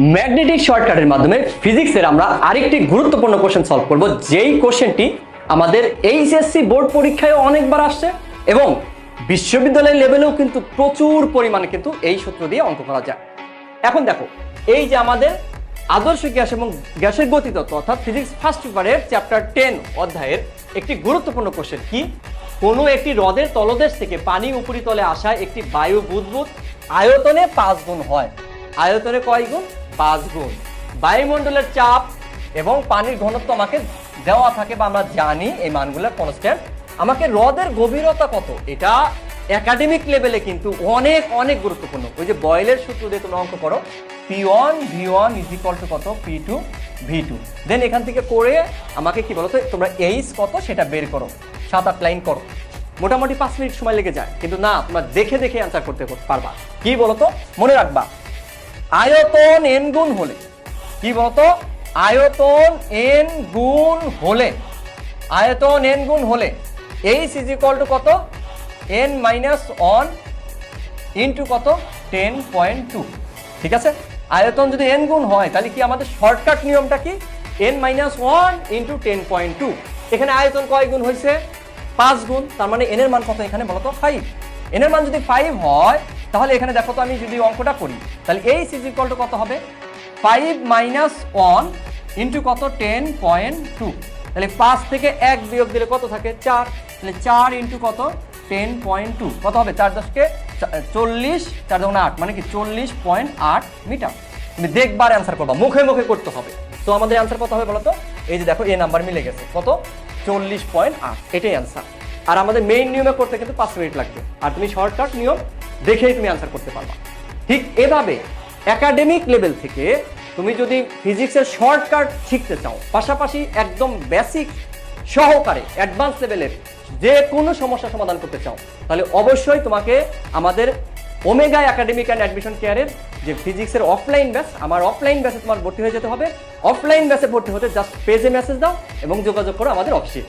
Magnetic শর্টকাটের মাধ্যমে ফিজিক্সের আমরা আরেকটি গুরুত্বপূর্ণ কোশ্চেন সলভ করব, যেই কোশ্চেনটি আমাদের এইচএসসি বোর্ড পরীক্ষায় অনেকবার আসছে এবং বিশ্ববিদ্যালয় লেভেলেও কিন্তু প্রচুর পরিমাণে কিন্তু এই সূত্র দিয়ে অঙ্ক করা যায়। এখন দেখো, এই যে আমাদের আদর্শ গ্যাস এবং গ্যাসের গতিতত্ত্ব অর্থাৎ ফিজিক্স ফার্স্ট পেপারের চ্যাপ্টার 10 অধ্যায়ের একটি গুরুত্বপূর্ণ কোশ্চেন কি, কোনো একটি হ্রদের তলদেশ থেকে পানি উপরিতলে আসায় একটি বায়ু বুদবুদ আয়তনে 5 গুণ হয়। আয়তনে কয় গুণ? 5 গুণ। বায়ুমণ্ডলের চাপ এবং পানির ঘনত্ব আমাকে দেওয়া থাকে বা আমরা জানি এই মানগুলো কনস্ট্যান্ট। আমাকে হ্রদের গভীরতা কত, এটা একাডেমিক লেভেলে কিন্তু অনেক অনেক গুরুত্বপূর্ণ। ওই যে বয়েলের সূত্র দিয়ে তোমরা অঙ্ক করো, P1 V1 is equal to কত, P2 V2। দেন এখান থেকে করে আমাকে কি বলতো, তোমরা এইচ কত সেটা বের করো, 7-8 লাইন করো, মোটামুটি 5 মিনিট সময় লেগে যায়, কিন্তু না, তোমরা দেখে দেখে অ্যান্সার করতে পারবা। কি বলতো, মনে রাখবা আয়তন n গুণ হলে, কি বলতো, আয়তন n গুণ হলে, আয়তন n গুণ হলে এইচ ইজ ইকুয়াল টু কত, n-1 ইন্টু কত, 10.2। ঠিক আছে, আয়তন যদি n গুণ হয় তাহলে কি আমাদের শর্টকাট নিয়মটা কি, n-1 ইন্টু 10.2। এখানে আয়তন কয় গুণ হয়েছে, 5 গুণ, তার মানে n এর মান কত এখানে বলতো, 5। n এর মান যদি 5 হয় তাহলে এখানে দেখো তো, আমি যদি অঙ্কটা করি তাহলে এইচ ইজ ইকুয়াল টু কত হবে, 5-1 ইন্টু কত, 10.2। তাহলে 5 থেকে 1 বিয়োগ দিলে কত থাকে, 4। তাহলে 4 ইন্টু কত, 10.2 কত হবে, 4-10-কে 40, 4-8 মানে কি 40.8 মিটার। তুমি দেখবার অ্যান্সার করবা, মুখে মুখে করতে হবে। তো আমাদের অ্যান্সার কত হবে বলতো, এই যে দেখো এই নাম্বার মিলে গেছে, কত, 40.8, এটাই অ্যান্সার। আর আমাদের মেইন নিয়মে করতে কিন্তু 5 মিনিট লাগবে, আর তুমি শর্টকাট নিয়ম দেখেই তুমি অ্যান্সার করতে পারবা। ঠিক এভাবে একাডেমিক লেভেল থেকে তুমি যদি ফিজিক্সের শর্টকাট শিখতে চাও, পাশাপাশি একদম বেসিক সহকারে অ্যাডভান্স লেভেলের যে কোনো সমস্যা সমাধান করতে চাও, তাহলে অবশ্যই তোমাকে আমাদের ওমেগা একাডেমিক অ্যান্ড অ্যাডমিশন কেয়ারের যে ফিজিক্সের অফলাইন ব্যাচ, আমার অফলাইন ব্যাচে তোমার ভর্তি হয়ে যেতে হবে। অফলাইন ব্যাচে ভর্তি হতে জাস্ট পেজে মেসেজ দাও এবং যোগাযোগ করো আমাদের অফিসে।